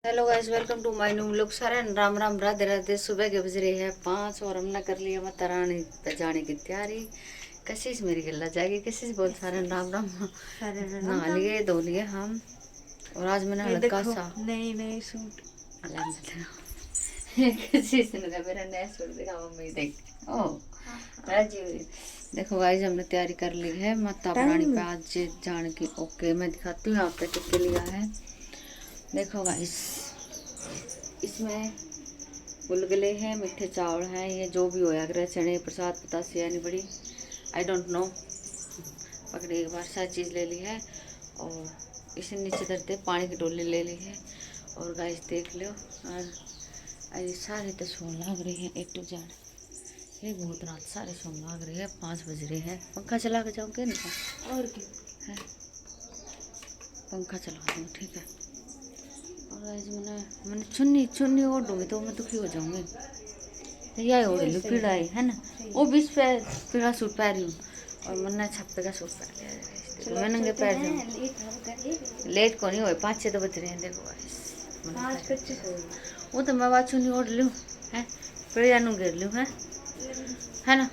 Hello guys, welcome to my new vlog. सारे राम राम, राधे राधे। सुबह के बज रही है 5 और हमने कर लिया माता रानी पे जाने की तैयारी। कशिश मेरी गला जाएगी, कशिश बोल सारे राम राम। नहा लिए धो लिए हम। और आज मैंने हल्का सा नए नए सूट कशिश ने कहा मेरा नया सूट दिखा मम्मी देख। ओ राजी देखो गाइस, हमने तैयारी कर ली है माता रानी पे आज जाने की। ओके, मैं दिखाती हूँ यहाँ पे टिक्के लिया है। देखो गाइस, इसमें गुलगुले हैं, मीठे चावल हैं, ये जो भी होया करे, चने प्रसाद पतासी यानी बड़ी आई डोंट नो। पकड़े एक बार सारी चीज़ ले ली है और इसे नीचे धरते पानी की डोली ले ली है। और गाइस देख लो, और अरे सारे तो सोन लग रही है एक टू जेड। ये बहुत रात सारे सोन लग रही है, 5 बज रहे हैं। पंखा चला के जाऊँगे ना और क्या है, पंखा चला दूँ ठीक है। और आज मैंने चुन्नी चुन्नी ओढ़ दूँगी तो मैं दुखी हो जाऊँगी। यही ओढ़ लूँ पीड़ा है ना, वो भी इस पे पीड़ा सूट पहन रही हूँ और मैंने छप्पे का सूट पहन लिया। तो मैं नंगे पैर जाऊँ, लेट को नहीं हुए 5-6 तो बज रहे हैं। देखो वो तो मैं बात चुन्नी ओढ़ लूँ है, पीड़ा नू गिर लूँ है ना।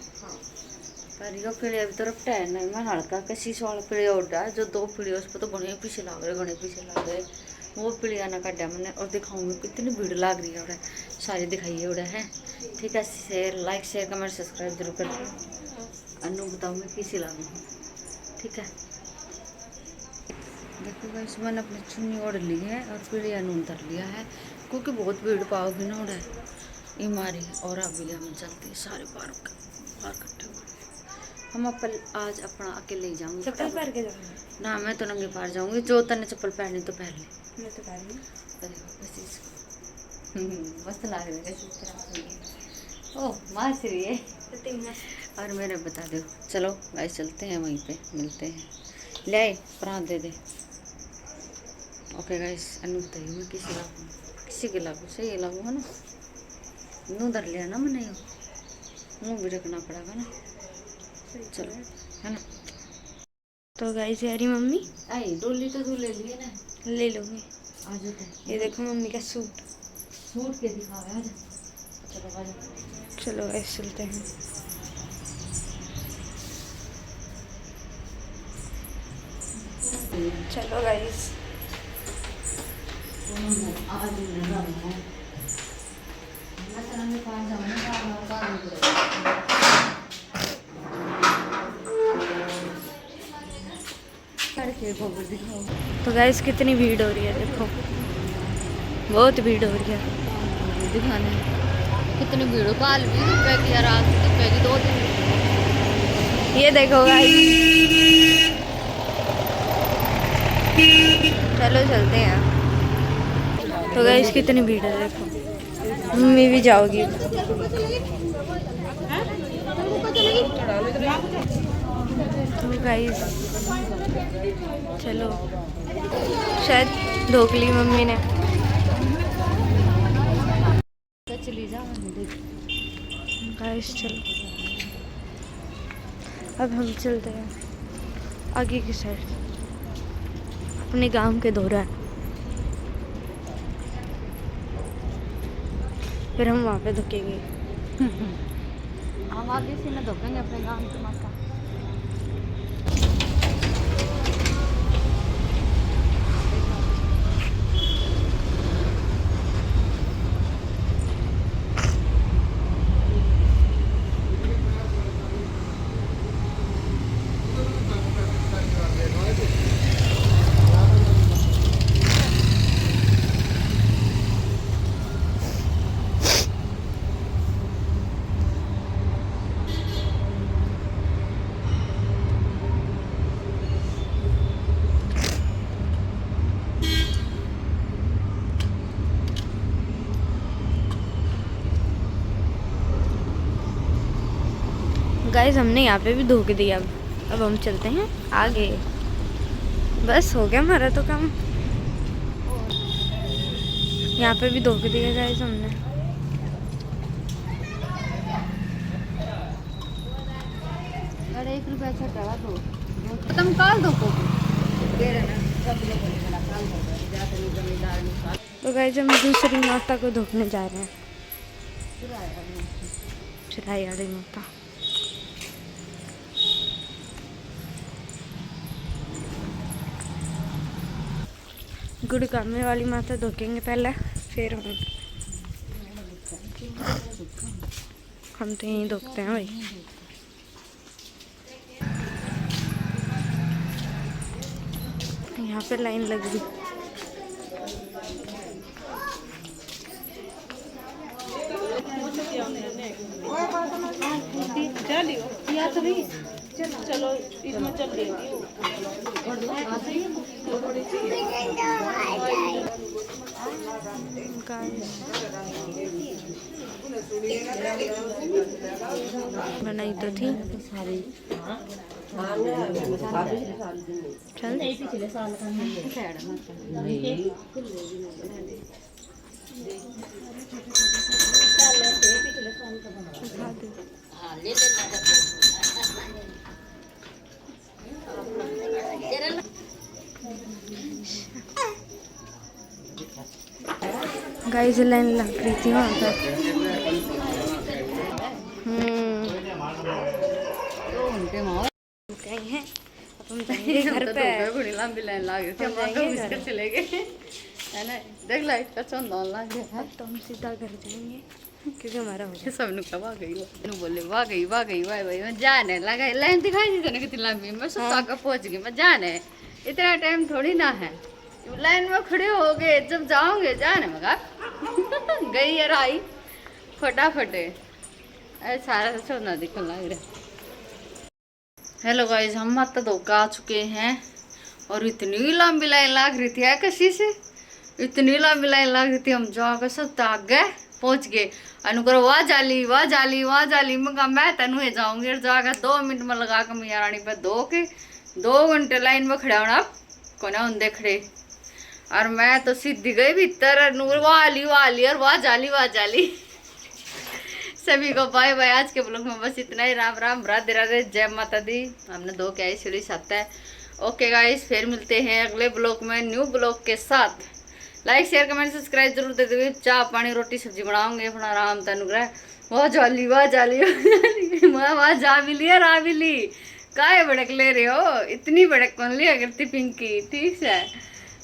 पर यो पीड़े अभी तो रपटा है नहीं, मैं हल्का के शीश वाला पीड़े ओढ़ रहा है। जो 2 पीड़े उस पर तो बड़े पीछे लग रहे, बड़े पीछे लग रहे। वो पीड़िया ना काटा मैंने और दिखाऊंगी कितनी भीड़ लग रही है उड़े, सारी दिखाइए उड़े है ठीक है। Share like share comment subscribe जरूर करना। अनु बताऊंगी किसी लागू ठीक है। देखो गाइस, मैंने अपनी चुन्नी ओढ़ ली है और पीड़िया नून उतर लिया है क्योंकि बहुत भीड़ पाओगी ना उड़े इमारी। और अभी हम चलते सारे बाहर इकट्ठे हुए। हम आज अपना अकेले ही जाऊंगी। चप्पल पहन के जाऊंगी ना, मैं तो नंगे पार जाऊंगी। जो तने चप्पल पहनी तो पहन ले। मैं तो पहन ली। मस्त लग रही है। ओह मास रही है और मेरे बता दो। चलो गाइस चलते हैं, वहीं पे मिलते हैं। ले आए प्राण दे दे। ओके गाइस, अनु बताइए मैं किसी के लागू से ये लागू है ना, नू धर लिया ना मैंने, मुँह भी रखना पड़ेगा ना। चलो है ना। तो गाइस यारी मम्मी आई डोली तो तू ले लिए ना, ले लूंगी। आज होते ये देखो मम्मी का सूट के दिखावे आज। चलो आज चलो गाइस चलते हैं। चलो गाइस आज मैं पास दिखाओ। तो गाइस कितनी भीड़ हो रही है, देखो बहुत भीड़ हो रही है। दिखाने कितनी भीड़ काल भी पैगी यार, आज तो पैगी 2 दिन। ये देखो गाइस, चलो चलते हैं। तो गाइस कितनी भीड़ है देखो, मम्मी भी जाओगी। तो गाइस चलो, शायद धोख ली मम्मी ने। चली जा गाइस चलो, अब हम चलते हैं आगे की साइड, अपने गांव के दौरान। फिर हम वहाँ पे धुकेंगे। हम आगे से न धोखेंगे अपने गांव की माता। गाइस हमने यहाँ पे भी धोख दिया। अब हम चलते हैं आगे, बस हो गया हमारा तो काम। यहाँ पे भी धोख दिया गाइस हमने। अरे 1 रुपया छटा दो तुम काल दो को दे रहे ना, सब लोग बोले काल दो जाते नहीं जमींदार तो गाइस हम दूसरी माता को धोने जा रहे हैं, चुराई वाली माता। गुड़गामे वाली माता धोकेंगे पहले, फिर हम तो यहीं धोते हैं भाई। यहाँ पे लाइन लग गई। चलो इसमें चल देंगे। बनाई तो थी चल गाइस लाइन लग रही थी वहाँ पर। कहीं है अब हम जाएंगे घर पे। बड़ी लंबी लाइन लग रही थी, हम ऑटो में चले गए है ना। देख लाइट का चंदा लग गया है, तो हम सीधा घर जाएंगे क्योंकि हमारा हो गया। सब नुका वाह गई बोले वाह गई वाह भाई मैं जाने लगा। लाइन दिखाई दी तूने कितनी लंबी, मैं सब तक पहुंच गई। मैं जाने इतना टाइम थोड़ी ना है, लाइन में खड़े हो गए, जब जाओगे जाने मगा गई यार आई फटाफट सारा सोना दिखने लग रहा। हेलो गाइस, हम माता धोका आ चुके हैं और इतनी लंबी लाइन लग रही थी कसी से, इतनी लंबी लाइन लग रही थी। हम जाकर सब तक गए, पहुंच गए। अनुकरो वाह जाली मगा मैं तेन जाऊंगी और जाकर 2 मिनट में लगा कर मैया रानी पे धो के 2 घंटे लाइन में खड़ा होना को ना उन खड़े। और मैं तो सीधी गई भीतर, नूर वाली और वाह जाली। सभी को बाय बाय। आज के ब्लॉग में बस इतना ही। राम राम, राधे राधे, जय माता दी। हमने धो के आई सीढ़ी साथ है। ओके गाइस, फिर मिलते हैं अगले ब्लॉग में न्यू ब्लॉग के साथ। लाइक शेयर कमेंट सब्सक्राइब जरूर दे देंगे। चाय पानी रोटी सब्जी बनाऊंगे अपना राम तनुग्रह। वाह जाली वाह जा मिली है रा मिली। काहे भड़क ले रहे हो, इतनी भड़क कौन लिया करती पिंकी। ठीक है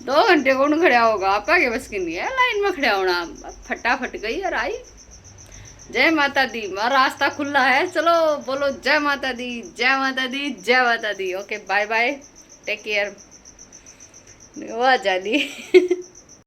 2 घंटे कौन खड़ा होगा, आप आगे बस की नहीं है लाइन में खड़ा होना। फटाफट गई और आई। जय माता दी, मेरा रास्ता खुला है। चलो बोलो जय माता दी, जय माता दी, जय Mata Di. Okay bye bye, take care. वाह जाली